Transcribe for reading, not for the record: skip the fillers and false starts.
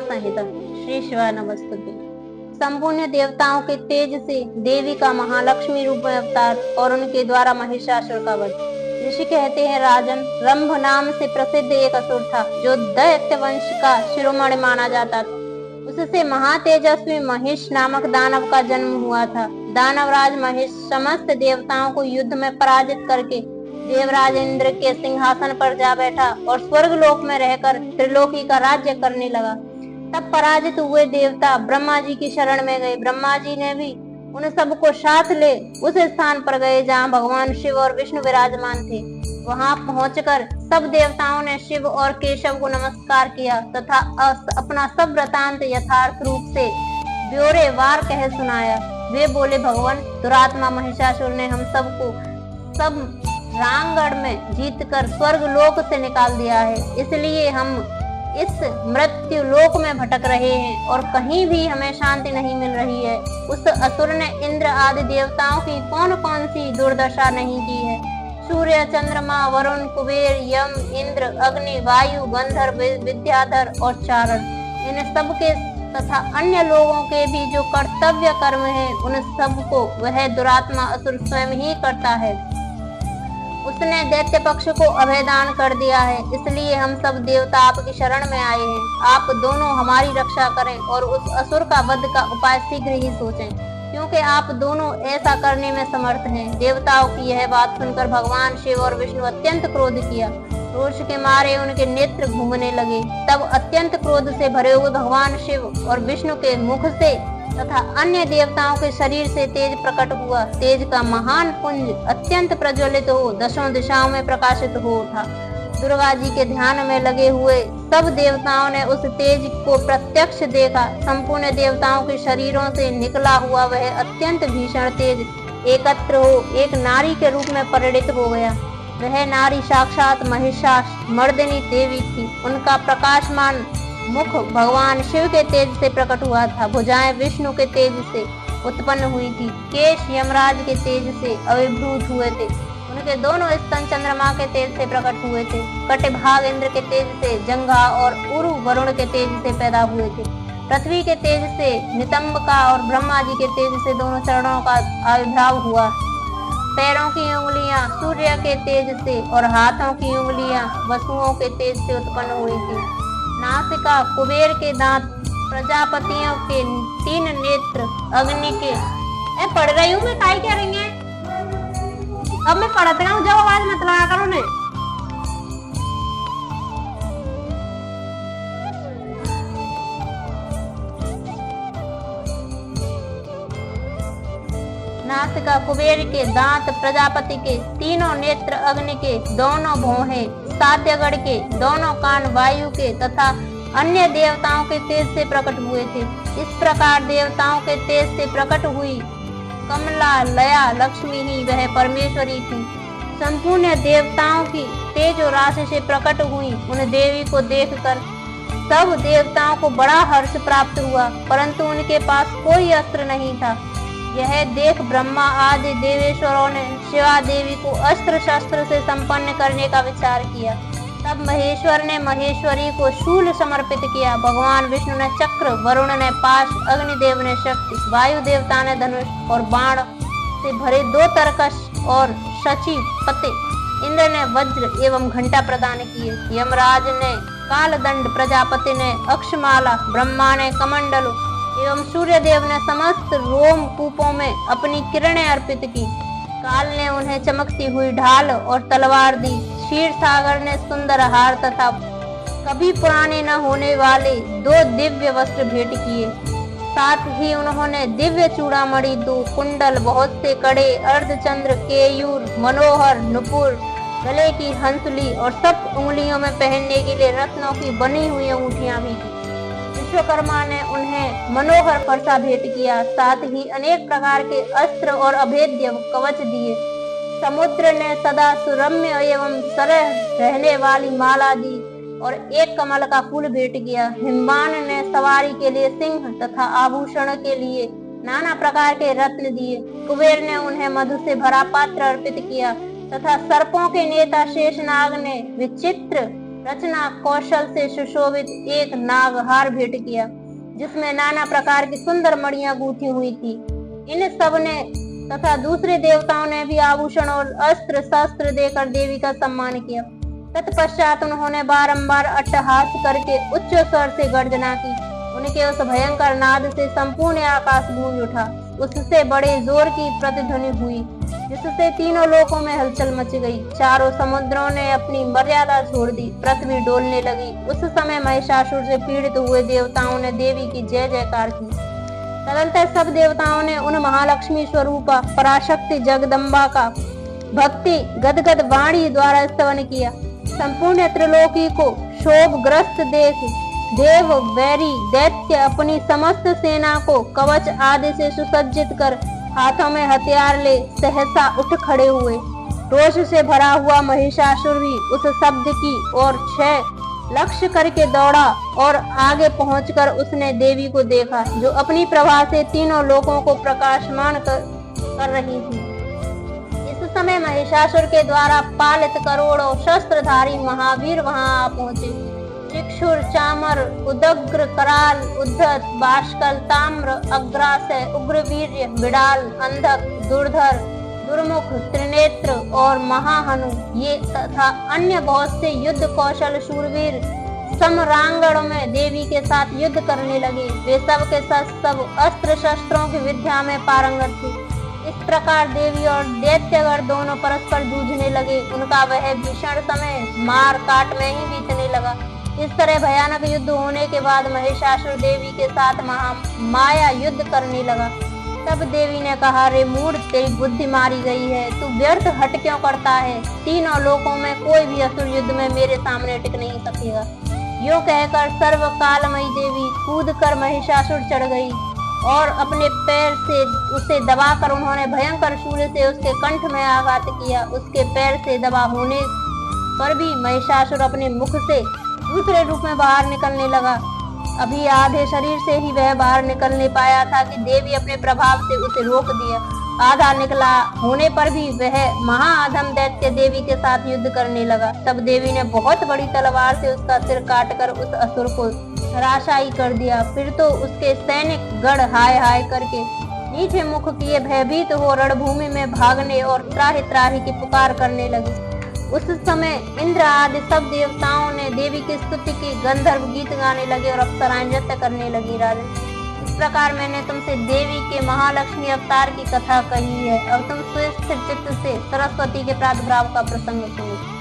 संहिता। श्री शिवाय नमस्तुते। संपूर्ण देवताओं के तेज से देवी का महालक्ष्मी रूप में अवतार और उनके द्वारा महिषासुर का वध। ऋषि कहते हैं, राजन, रंभ नाम से प्रसिद्ध एक असुर था जो दैत्य वंश का शिरोमणि माना जाता था। उससे महातेजस्वी महिष नामक दानव का जन्म हुआ था। दानवराज महिष समस्त देवताओं को युद्ध में पराजित करके देवराज इंद्र के सिंहासन पर जा बैठा और स्वर्ग लोक में रहकर त्रिलोकी का राज्य करने लगा। तब पराजित हुए देवता ब्रह्मा जी की शरण में गए। ब्रह्मा जी ने भी उन सबको साथ ले उस स्थान पर गए जहाँ भगवान शिव और विष्णु विराजमान थे। वहां पहुंचकर सब देवताओं ने शिव और केशव को नमस्कार किया तथा अपना सब वृतांत यथार्थ रूप से ब्यौरेवार कह सुनाया। वे बोले, भगवान, दुरात्मा महिषासुर ने हम सबको सब रांगड़ में जीतकर स्वर्ग लोक से निकाल दिया है, इसलिए हम इस मृत्यु लोक में भटक रहे हैं और कहीं भी हमें शांति नहीं मिल रही है। उस असुर ने इंद्र आदि देवताओं की कौन कौन सी दुर्दशा नहीं की है। सूर्य, चंद्रमा, वरुण, कुबेर, यम, इंद्र, अग्नि, वायु, गंधर्व, विद्याधर और चारण, इन सब के तथा अन्य लोगों के भी जो कर्तव्य कर्म है उन सब को वह दुरात्मा असुर स्वयं ही करता है। उसने दैत्य पक्ष को अभयदान कर दिया है, इसलिए हम सब देवता आपकी शरण में आए हैं। आप दोनों हमारी रक्षा करें और उस असुर का वध का उपाय शीघ्र ही सोचें, क्योंकि आप दोनों ऐसा करने में समर्थ हैं। देवताओं की यह बात सुनकर भगवान शिव और विष्णु अत्यंत क्रोध किया। रोष के मारे उनके नेत्र घूमने लगे। तब अत्यंत क्रोध से भरे हुए भगवान शिव और विष्णु के मुख से तथा अन्य देवताओं के शरीर से तेज प्रकट हुआ। तेज का महान पुंज अत्यंत प्रज्वलित हो दशों दिशाओं में प्रकाशित हो उठा। दुर्गा जी के ध्यान में लगे हुए सब देवताओं ने उस तेज को प्रत्यक्ष देखा। संपूर्ण देवताओं के शरीरों से निकला हुआ वह अत्यंत भीषण तेज एकत्र हो एक नारी के रूप में परिणित हो गया। वह नारी साक्षात महिषासुरमर्दिनी देवी थी। उनका प्रकाशमान मुख भगवान शिव के तेज से प्रकट हुआ था। भुजाएं विष्णु के तेज से उत्पन्न हुई थी। केश यमराज के तेज से आविर्भूत हुए थे। उनके दोनों स्तन चंद्रमा के तेज से प्रकट हुए थे। कटिभाग इंद्र के तेज से, जंघा और उरु वरुण के तेज से पैदा हुए थे। पृथ्वी के तेज से नितंबिका और ब्रह्मा जी के तेज से दोनों चरणों का आविर्भाव हुआ। पैरों की उंगलियां सूर्य के तेज से और हाथों की उंगलियां वसुओं के तेज से उत्पन्न हुई थी। नासिका कुबेर के दांत, प्रजापतियों के 3 नेत्र, अग्नि के पढ़ रही हूँ मैं, काय क्या रही है? अब मैं पढ़ते हूँ, जब आवाज मत लगा करो ने। नासिका कुबेर के दांत, प्रजापति के 3 नेत्र, अग्नि के दोनों भौहें, सात्यगढ़ के दोनों कान, वायु के तथा अन्य देवताओं के तेज से प्रकट हुए थे। इस प्रकार देवताओं के तेज से प्रकट हुई कमला लया लक्ष्मी ही वह परमेश्वरी थी। संपूर्ण देवताओं की तेज और राशि से प्रकट हुई उन देवी को देखकर सब देवताओं को बड़ा हर्ष प्राप्त हुआ, परंतु उनके पास कोई अस्त्र नहीं था। यह देख ब्रह्मा आदि देवेश्वरों ने शिवा देवी को अस्त्र शस्त्र से संपन्न करने का विचार किया। तब महेश्वर ने महेश्वरी को शूल समर्पित किया। भगवान विष्णु ने चक्र, वरुण ने पाश, अग्निदेव ने शक्ति, वायु देवता ने धनुष और बाण से भरे 2 तरकश और शची पते, इंद्र ने वज्र एवं घंटा प्रदान किए। यमराज ने कालदंड, प्रजापति ने अक्षमाला, ब्रह्मा ने कमंडल एवं सूर्यदेव ने समस्त रोम कूपों में अपनी किरणें अर्पित की। काल ने उन्हें चमकती हुई ढाल और तलवार दी। क्षीर सागर ने सुंदर हार तथा कभी पुराने न होने वाले 2 दिव्य वस्त्र भेंट किए। साथ ही उन्होंने दिव्य चूड़ामणि, 2 कुंडल, बहुत से कड़े, अर्धचंद्र, केयूर, मनोहर, नुपुर, गले की हंसली और सब उंगलियों में पहनने के लिए रत्नों की बनी हुई अंगूठियां भी दी। विश्वकर्मा ने उन्हें मनोहर फरसा भेंट किया। साथ ही अनेक प्रकार के अस्त्र और अभेद्य कवच दिए। समुद्र ने सदा सुरम्य एवं सरह रहने वाली माला दी और एक कमल का फूल भेंट किया। हिमवान ने सवारी के लिए सिंह तथा आभूषण के लिए नाना प्रकार के रत्न दिए। कुबेर ने उन्हें मधु से भरा पात्र अर्पित किया तथा सर्पों के नेता शेषनाग ने विचित्र रचना कौशल से सुशोभित एक नागहार भेंट किया, जिसमें नाना प्रकार की सुंदर मणियां गूंथी हुई थी। इन सब ने तथा दूसरे देवताओं ने भी आभूषण और अस्त्र शस्त्र देकर देवी का सम्मान किया। तत्पश्चात उन्होंने बारंबार अट्टहास करके उच्च स्वर से गर्जना की। उनके उस भयंकर नाद से संपूर्ण आकाश गूंज उठा। उससे बड़े जोर की प्रतिध्वनि हुई, जिससे तीनों लोकों में हलचल मच गई। चारों समुद्रों ने अपनी मर्यादा छोड़ दी, पृथ्वी डोलने लगी। उस समय महिषासुर से पीड़ित हुए देवताओं ने देवी की जय जयकार की। तदंतर सब देवताओं ने उन महालक्ष्मी स्वरूपा पराशक्ति जगदम्बा का भक्ति गदगद वाणी द्वारा स्तवन किया। संपूर्ण त्रिलोकी को शोभग्रस्त देख देव वैरी दैत्य अपनी समस्त सेना को कवच आदि से सुसज्जित कर हाथों में हथियार ले सहसा उठ खड़े हुए। रोष से भरा हुआ महिषासुर भी उस शब्द की ओर 6 लक्ष्य करके दौड़ा और आगे पहुंचकर उसने देवी को देखा, जो अपनी प्रभा से तीनों लोकों को प्रकाशमान कर रही थी। इस समय महिषासुर के द्वारा पालित करोड़ों शस्त्रधारी महावीर वहां आ पहुंचे। चिक्षुर, चामर, उदग्र, कराल, उद्धत, बाष्कल, ताम्र, अग्रासय, उग्रवीर्य, बिडाल, अंधक, दुर्धर, दुर्मुख, त्रिनेत्र और महाहनु ये तथा अन्य बहुत से युद्ध कौशल शूरवीर समरांगण में देवी के साथ युद्ध करने लगे। वे सब के सब अस्त्र शस्त्रों की विद्या में पारंगत थे। इस प्रकार देवी और दैत्यगण दोनों परस्पर जूझने लगे। उनका वह भीषण समय मार काट में ही बीतने लगा। इस तरह भयानक युद्ध होने के बाद महिषासुर देवी के साथ माया युद्ध करने लगा। तब देवी ने कहा, रे मूढ़, तेरी बुद्धि मारी गई है, तू व्यर्थ हट क्यों करता है? तीनों लोकों में कोई भी असुर युद्ध में मेरे सामने टिक नहीं सकेगा। यूं कहकर सर्वकालमयी देवी कूद कर महिषासुर चढ़ गई और अपने पैर से उसे दबाकर उन्होंने भयंकर शूल से उसके कंठ में आघात किया। उसके पैर से दबा होने पर भी महिषासुर अपने मुख से दूसरे रूप में बाहर निकलने लगा। अभी आधे शरीर से ही वह बाहर निकलने पाया था कि देवी अपने प्रभाव से उसे रोक दिया। आधा निकला होने पर भी वह महाअधम दैत्य देवी के साथ युद्ध करने लगा। तब देवी ने बहुत बड़ी तलवार से उसका सिर काटकर उस असुर को धराशायी कर दिया। फिर तो उसके सैनिक गढ़ हाय हाय करके नीचे मुख किए भयभीत हो रणभूमि में भागने और त्राहि त्राहि की पुकार करने लगे। उस समय इंद्र आदि सब देवताओं ने देवी की स्तुति की, गंधर्व गीत गाने लगे और अप्सराएं नृत्य करने लगी। राजन, इस प्रकार मैंने तुमसे देवी के महालक्ष्मी अवतार की कथा कही है। अब तुम स्वस्थ चित्त से सरस्वती के प्रादुर्भाव का प्रसंग सुनो।